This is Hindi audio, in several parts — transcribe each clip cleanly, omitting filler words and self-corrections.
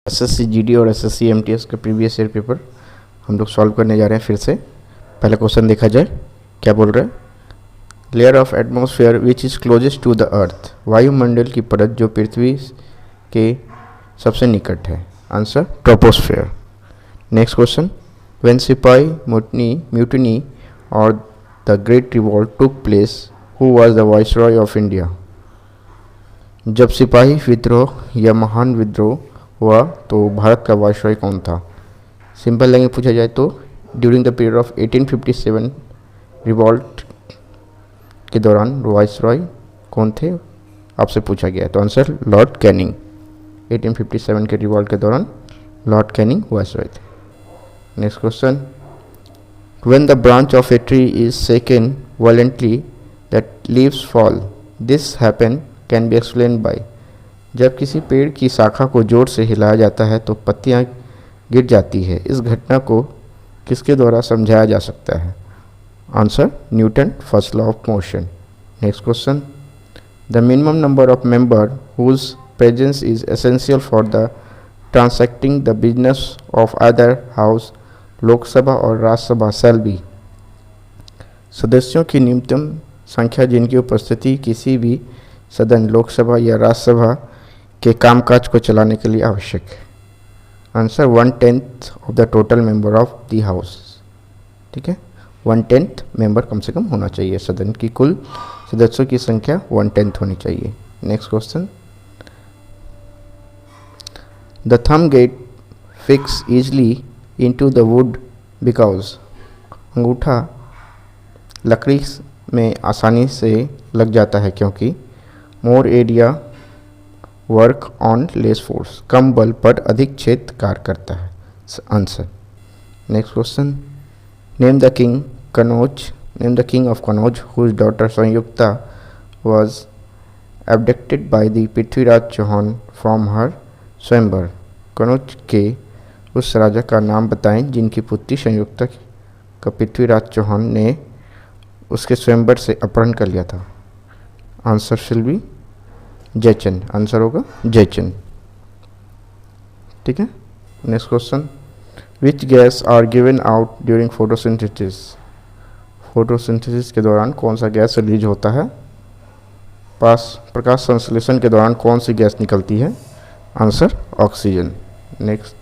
एसएससी जीडी और एसएससी एमटीएस के प्रीवियस ईयर पेपर हम लोग सॉल्व करने जा रहे हैं फिर से। पहला क्वेश्चन देखा जाए, क्या बोल रहे हैं। Layer of atmosphere which is closest to the earth, वायुमंडल की परत जो पृथ्वी के सबसे निकट है। Answer troposphere. Next question, when sipahi mutiny और the great revolt took place, who was the viceroy of India. जब सिपाही विद्रोह या महान विद्रोह हुआ तो भारत का वाइसरॉय कौन था। सिंपल लैंग्वेज पूछा जाए तो during the period of 1857 revolt के दौरान वाइसरॉय कौन थे आपसे पूछा गया है, तो आंसर लॉर्ड कैनिंग। 1857 के रिवॉल्ट के दौरान लॉर्ड कैनिंग वाइसरॉय थे। Next question, when the branch of a tree is shaken violently that leaves fall, this happen can be explain by. जब किसी पेड़ की शाखा को जोर से हिलाया जाता है तो पत्तियां गिर जाती है, इस घटना को किसके द्वारा समझाया जा सकता है। Answer Newton first law of motion. Next question, the minimum number of member whose presence is essential for the transacting the business of other house, Lok Sabha और राज्यसभा शैल बी। सदस्यों की न्यूनतम संख्या जिनकी उपस्थिति किसी भी सदन, लोकसभा या राज्यसभा के कामकाज को चलाने के लिए आवश्यक है। Answer 1/10 of the total member of the house. ठीक है, 1/10 मेंबर कम से कम होना चाहिए, सदन की कुल सदस्यों की संख्या 1/10 होनी चाहिए। Next question, the thumb get fix easily into the wood because. अंगूठा लकड़ी में आसानी से लग जाता है क्योंकि more area work on less force, कम बल पर अधिक क्षेत्र कार्य करता है। Answer. Next question, name the king of Kannauj whose daughter Sanyukta was abducted by the Prithviraj Chauhan from her swayamvar. Kannauj के उस राजा का नाम बताएं जिनकी पुत्री संयुक्ता का पृथ्वीराज चौहान ने उसके स्वयंवर से अपहरण कर लिया था। आंसर शिल बी जयचंद। आंसर होगा जयचंद। ठीक है। Next question, which gas are given out during photosynthesis. Photosynthesis के दौरान कौन सा गैस रिलीज होता है। प्रकाश संश्लेषण के दौरान कौन सी गैस निकलती है। Answer oxygen. Next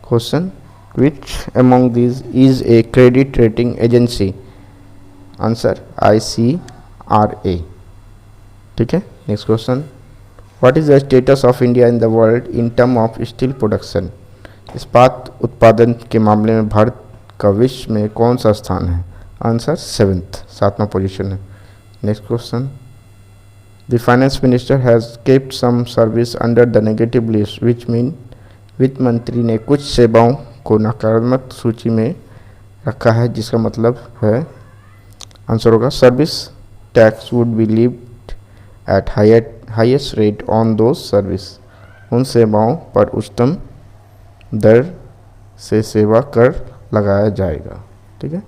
question, which among these is a credit rating agency. Answer ICRA। ठीक है। Next question, what is the status of India in the world in term of steel production. इस्पात उत्पादन के मामले में भारत का विश्व में कौन सा स्थान है। आंसर 7वां पोजीशन है। Next question, the finance minister has kept some service under the negative list which mean. वित्त मंत्री ने कुछ सेवाओं को नकारात्मक सूची में रखा है जिसका मतलब है। आंसर होगा service tax would be levied eight highest rate on those service. उन सेवाओं पर उच्चतम दर से सेवा कर लगाया जाएगा। ठीक है,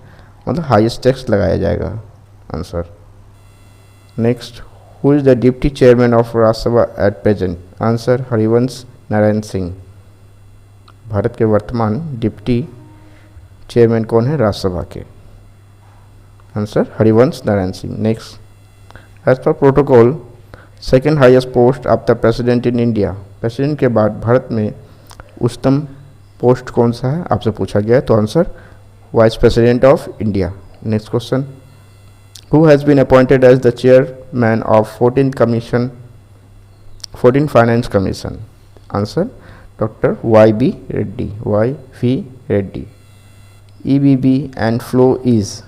मतलब हाईएस्ट टैक्स लगाया जाएगा। Answer. Next, who is the deputy chairman of Rajya Sabha at present. Answer Harivansh Narayan Singh. भारत के वर्तमान डिप्टी चेयरमैन कौन है राज्यसभा के। Answer Harivansh Narayan Singh. Next, as per protocol second highest post of the president in India. President के बाद भारत में उच्चतम पोस्ट कौन सा है आपसे पूछा गया है, तो answer vice president of India. Next question, who has been appointed as the chairman of 14 finance commission. Answer doctor YV Reddy. EBB and flow is.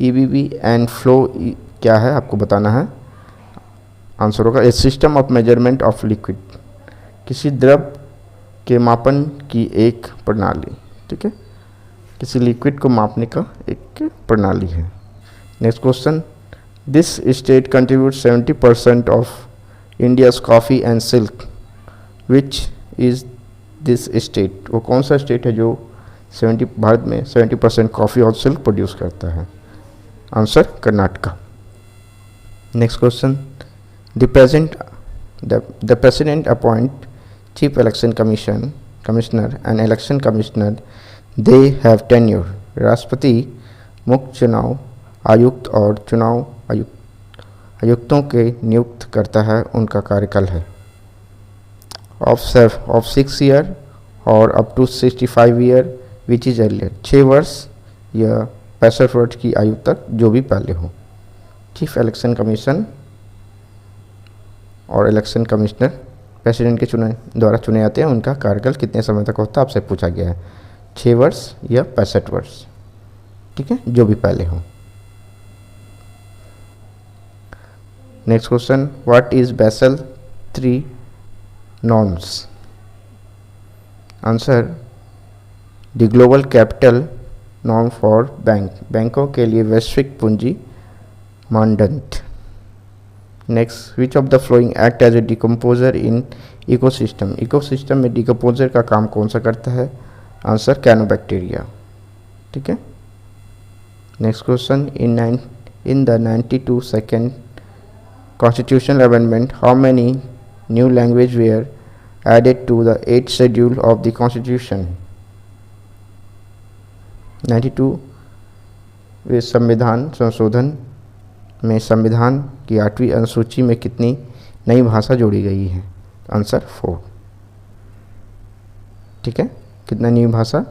EBB and flow क्या है आपको बताना है। आंसर होगा a system of measurement of liquid, किसी द्रव के मापन की एक प्रणाली। ठीक है, किसी लिक्विड को मापने का एक प्रणाली है। Next question, this state contribute 70% of India's coffee and silk, which is this state. वो कौन सा स्टेट है जो भारत में 70% कॉफ़ी और सिल्क प्रोड्यूस करता है। Answer Karnataka. Next question, the president appoint chief election commissioner and election commissioner they have tenure. राष्ट्रपति मुख्य चुनाव आयुक्त और चुनाव आयुक्तों के नियुक्त करता है, उनका कार्यकाल है ऑफ 6 ईयर और up to 65 year which is earlier. 6 वर्ष या 65 वर्ष की आयु तक, जो भी पहले हो। चीफ इलेक्शन कमीशन और इलेक्शन कमिश्नर प्रेसिडेंट के द्वारा चुने जाते हैं, उनका कार्यकाल कितने समय तक होता है आपसे पूछा गया है, 6 वर्ष या 65 वर्ष, ठीक है, जो भी पहले हो। Next question, what is Basel 3 norms? Answer, the global capital norm for बैंकों के लिए वैश्विक पूंजी मानदंड। Next, which of the following act as a decomposer in ecosystem? Ecosystem में डिकम्पोजर का काम कौन सा करता है? आंसर, कैनोबैक्टीरिया, ठीक है। Next question, in the 92nd constitutional amendment, how many new language were added to the 8th schedule of the constitution? 92वें संविधान संशोधन में संविधान की 8वीं अनुसूची में कितनी नई भाषा जोड़ी गई है? आंसर, 4, ठीक है। कितना नई भाषा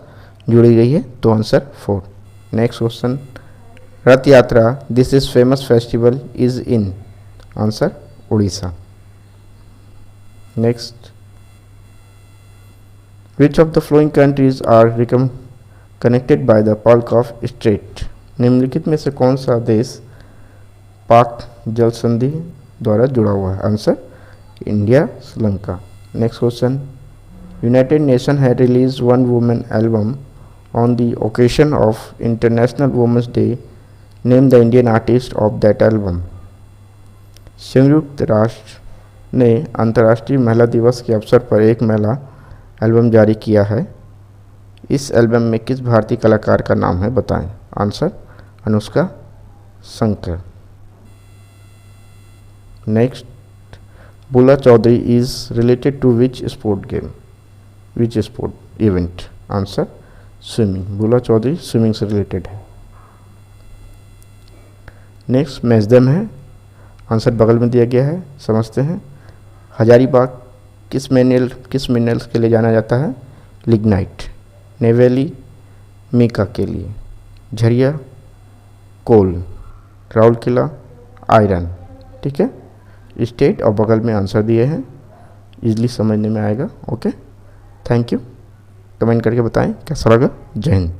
जोड़ी गई है? तो answer 4। Next question, Rath Yatra this is famous festival is in? Answer, Orissa. Next, which of the following countries are connected by the Palk strait? निम्नलिखित में से कौन सा देश पाक जल संधि द्वारा जुड़ा हुआ है? Answer, India, Sri Lanka. Next question, united nation has release one women album on the occasion of international women's day, name the Indian artist of that album. संयुक्त राष्ट्र ने अंतर्राष्ट्रीय महिला दिवस के अवसर पर एक महिला एल्बम जारी किया है, इस एल्बम में किस भारतीय कलाकार का नाम है, बताएं। Answer, Anushka Shankar. Next, Bula Chowdhury is related to which sport game, which sport event? Answer, swimming. Bula Chowdhury swimming से रिलेटेड है। नेक्स्ट, मैचदम है, आंसर बगल में दिया गया है, समझते हैं। हजारीबाग किस मिनरल्स के लिए जाना जाता है? लिग्नाइट। नेवेली मीका के लिए। झरिया कोल। राउरकेला आयरन, ठीक है। स्टेट और बगल में आंसर दिए हैं, इजली समझने में आएगा। Okay, thank you. कमेंट करके बताएं कैसा लगा। जय हिंद।